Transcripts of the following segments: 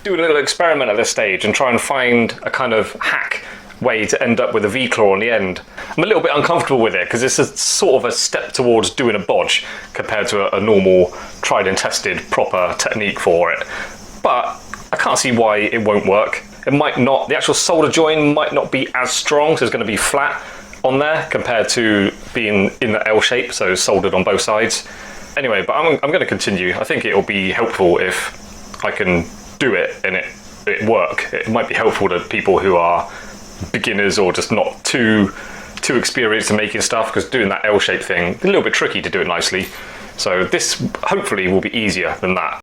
do a little experiment at this stage and try and find a kind of hack way to end up with a V-claw on the end. I'm a little bit uncomfortable with it because it's a sort of a step towards doing a bodge compared to a normal tried and tested proper technique for it. But I can't see why it won't work. It might not, the actual solder join might not be as strong, so it's going to be flat on there compared to being in the L shape, so soldered on both sides. Anyway, but I'm going to continue. I think it'll be helpful if I can do it and it work. It might be helpful to people who are beginners or just not too experienced in making stuff, because doing that L-shaped thing is a little bit tricky to do it nicely. So this hopefully will be easier than that.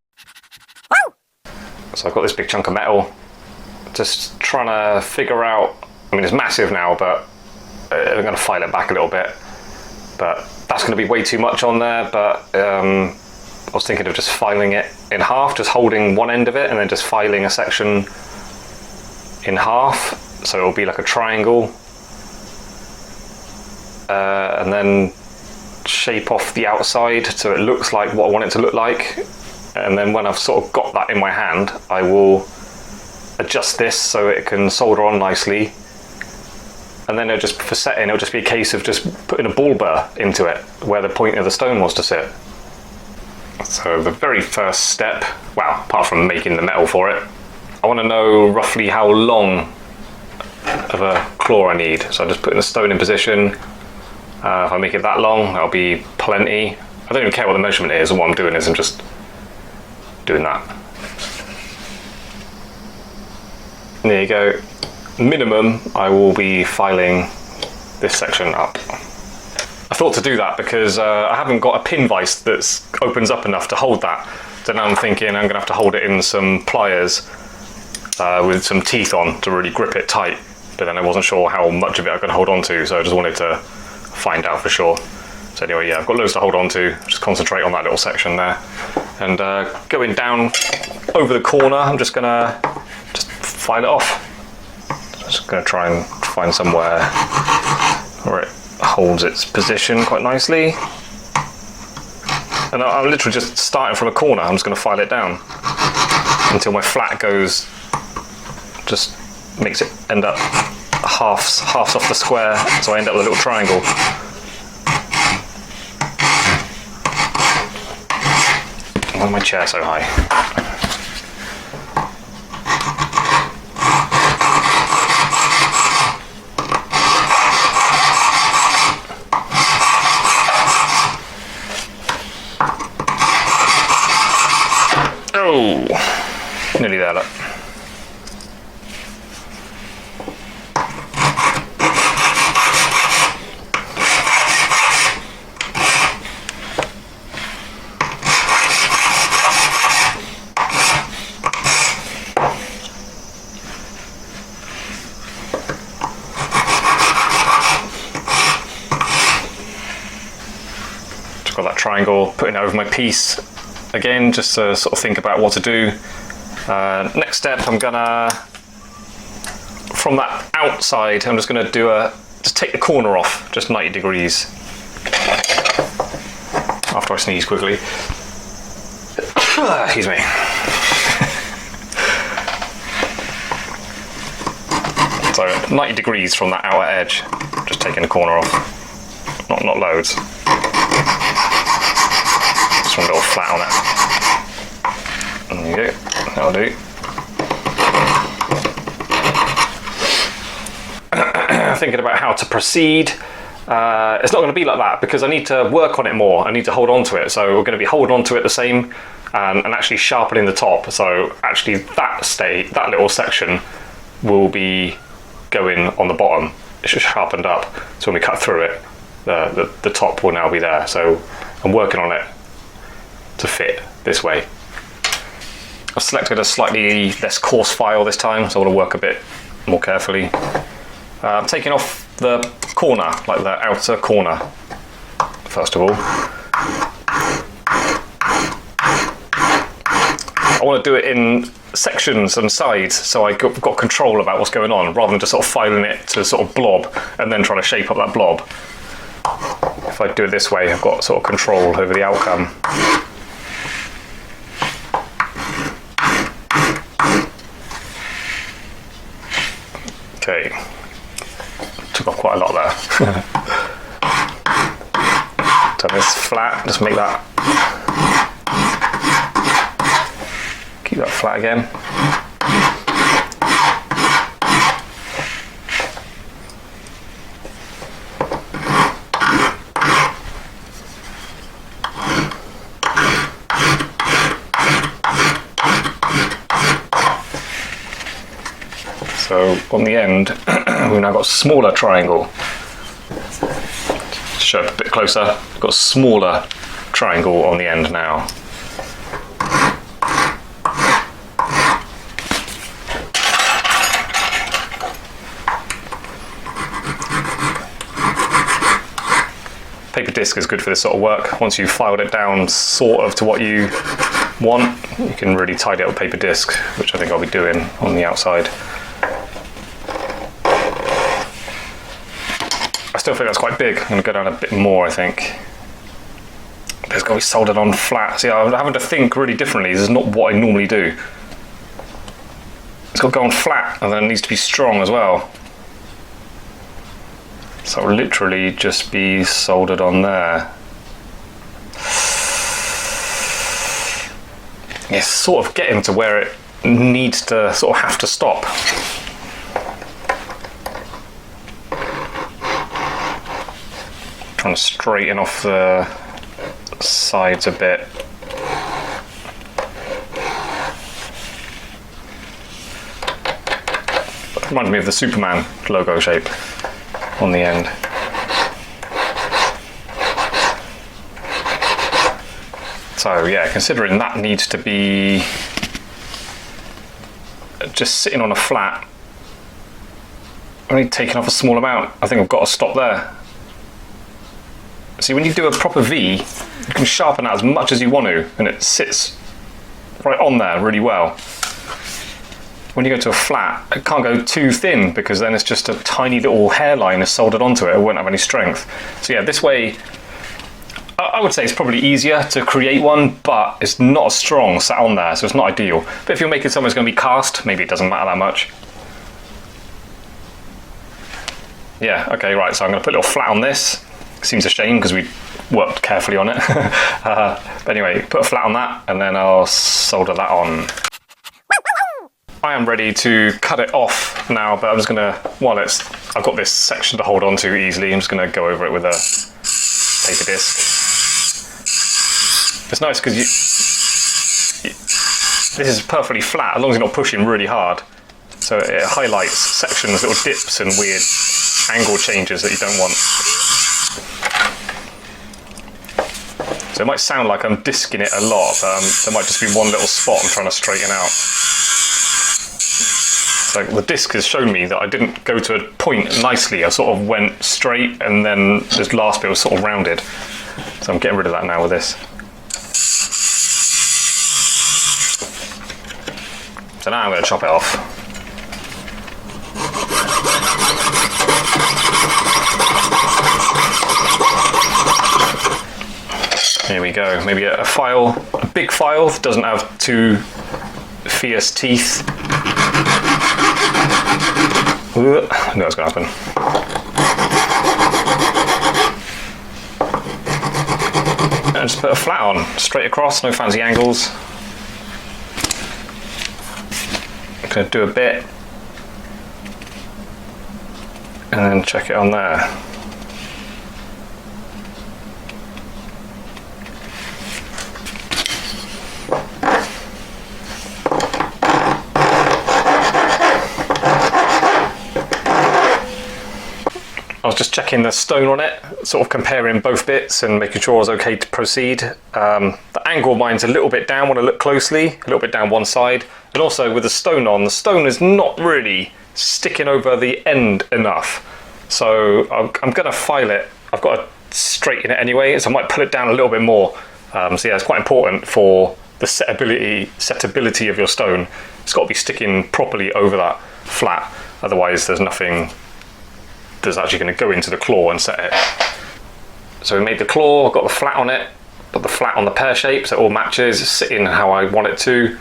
So I've got this big chunk of metal, just trying to figure out, I mean it's massive now, but I'm going to file it back a little bit, but that's going to be way too much on there. But I was thinking of just filing it in half, just holding one end of it and then just filing a section in half, so it'll be like a triangle, and then shape off the outside so it looks like what I want it to look like. And then when I've sort of got that in my hand, I will adjust this so it can solder on nicely. And then it'll just, for setting, it'll just be a case of just putting a ball burr into it where the point of the stone was to sit. So the very first step, well, apart from making the metal for it, I want to know roughly how long of a claw I need. So I'm just putting the stone in position. If I make it that long, that'll be plenty. I don't even care what the measurement is, and what I'm doing is I'm just doing that. There you go. Minimum, I will be filing this section up. I thought to do that because I haven't got a pin vise that opens up enough to hold that. So now I'm thinking I'm going to have to hold it in some pliers with some teeth on to really grip it tight. But then I wasn't sure how much of it I could hold on to, so I just wanted to find out for sure. So anyway, yeah, I've got loads to hold on to. Just concentrate on that little section there. And going down over the corner, I'm just going to just file it off. Just going to try and find somewhere where it holds its position quite nicely. And I'm literally just starting from a corner. I'm just going to file it down until my flat goes, just makes it end up halves off the square, so I end up with a little triangle. Why is my chair so high? Oh, nearly there, look. Got that triangle, putting it over my piece again, just to sort of think about what to do. Next step, I'm gonna, from that outside, I'm just gonna do just take the corner off, just 90 degrees. After I sneeze quickly. Excuse me. So 90 degrees from that outer edge, just taking the corner off. Not loads. Just one little flat on it. There you go, that'll do. Thinking about how to proceed. It's not going to be like that because I need to work on it more. I need to hold on to it. So we're going to be holding on to it the same and actually sharpening the top. So actually that little section will be going on the bottom. It's just sharpened up. So when we cut through it, the top will now be there. So I'm working on it to fit this way. I've selected a slightly less coarse file this time, so I want to work a bit more carefully. I'm taking off the corner, like the outer corner, first of all. I want to do it in sections and sides, so I've got control about what's going on, rather than just sort of filing it to sort of blob and then trying to shape up that blob. If I do it this way, I've got sort of control over the outcome. quite a lot there. Turn this flat, just make that, keep that flat again. So on the end, we've now got a smaller triangle. To show it a bit closer, we've got a smaller triangle on the end now. Paper disc is good for this sort of work. Once you've filed it down sort of to what you want, you can really tidy up with paper disc, which I think I'll be doing on the outside. I still think that's quite big. I'm going to go down a bit more, I think. It's got to be soldered on flat. See, I'm having to think really differently. This is not what I normally do. It's got to go on flat, and then it needs to be strong as well. So it'll literally just be soldered on there. It's sort of getting to where it needs to sort of have to stop. Trying to straighten off the sides a bit. Reminds me of the Superman logo shape on the end. So yeah, considering that needs to be just sitting on a flat, only taking off a small amount, I think I've got to stop there. See, when you do a proper V, you can sharpen that as much as you want to, and it sits right on there really well. When you go to a flat, it can't go too thin, because then it's just a tiny little hairline is soldered onto it. It won't have any strength. So yeah, this way, I would say it's probably easier to create one, but it's not as strong sat on there, so it's not ideal. But if you're making something that's going to be cast, maybe it doesn't matter that much. Yeah, okay, right, so I'm going to put a little flat on this. Seems a shame because we worked carefully on it. But anyway, put a flat on that, and then I'll solder that on. I am ready to cut it off now, but I'm just gonna, I've got this section to hold on to easily, I'm just gonna go over it with a paper disc. It's nice because this is perfectly flat, as long as you're not pushing really hard. So it highlights sections, little dips and weird angle changes that you don't want. So it might sound like I'm disking it a lot, but there might just be one little spot I'm trying to straighten out. So the disc has shown me that I didn't go to a point nicely. I sort of went straight, and then this last bit was sort of rounded. So I'm getting rid of that now with this. So now I'm going to chop it off. Here we go. Maybe a big file that doesn't have too fierce teeth. I know what's going to happen. And just put a flat on, straight across, no fancy angles. I'm going to do a bit and then check it on there. I was just checking the stone on it, sort of comparing both bits and making sure I was okay to proceed. The angle of mine's a little bit down when I look closely, a little bit down one side. And also with the stone on, the stone is not really sticking over the end enough. So I'm going to file it. I've got to straighten it anyway, so I might pull it down a little bit more. So yeah, it's quite important for the setability of your stone. It's got to be sticking properly over that flat, otherwise there's nothing that's actually going to go into the claw and set it. So we made the claw, I've got the flat on it, got the flat on the pear shape, so it all matches, it's sitting how I want it to.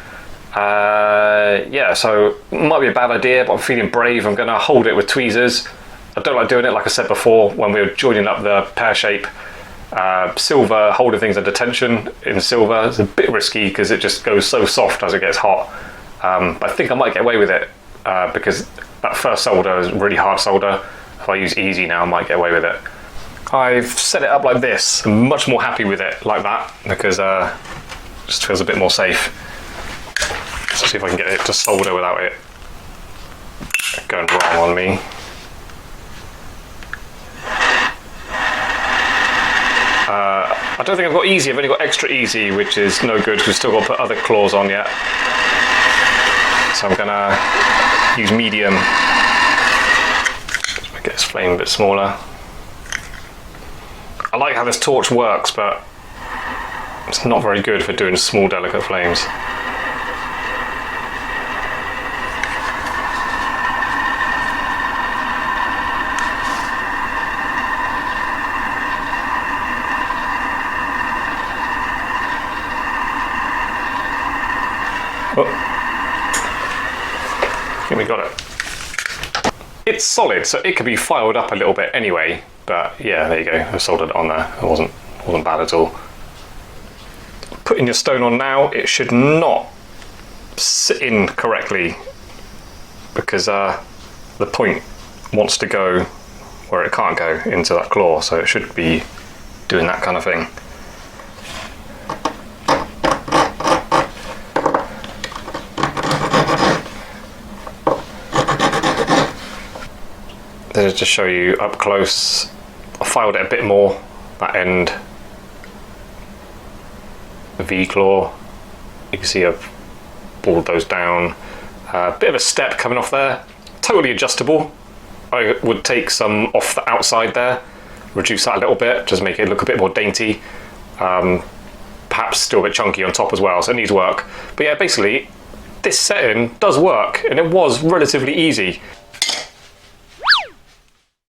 Yeah, so it might be a bad idea, but I'm feeling brave. I'm going to hold it with tweezers I don't like doing it, like I said before, when we were joining up the pear shape. Silver, holding things under tension in silver is a bit risky because it just goes so soft as it gets hot. But I think I might get away with it because that first solder is really hard solder. If I use easy now, I might get away with it. I've set it up like this. I'm much more happy with it like that because it just feels a bit more safe. Let's see if I can get it to solder without it going wrong on me. I don't think I've got easy, I've only got extra easy, which is no good because we've still got to put other claws on yet. So I'm gonna use medium. Just make this flame a bit smaller. I like how this torch works, but it's not very good for doing small, delicate flames. Oh. I think we got it. It's solid, so it could be filed up a little bit anyway, but yeah, there you go. I soldered it on there. It wasn't bad at all. Putting your stone on now, it should not sit in correctly because the point wants to go where it can't go, into that claw, so it should be doing that kind of thing. To just show you up close, I filed it a bit more, that end, the V-claw, you can see I've balled those down. A bit of a step coming off there, totally adjustable. I would take some off the outside there, reduce that a little bit, just make it look a bit more dainty. Perhaps still a bit chunky on top as well, so it needs work. But yeah, basically, this setting does work, and it was relatively easy.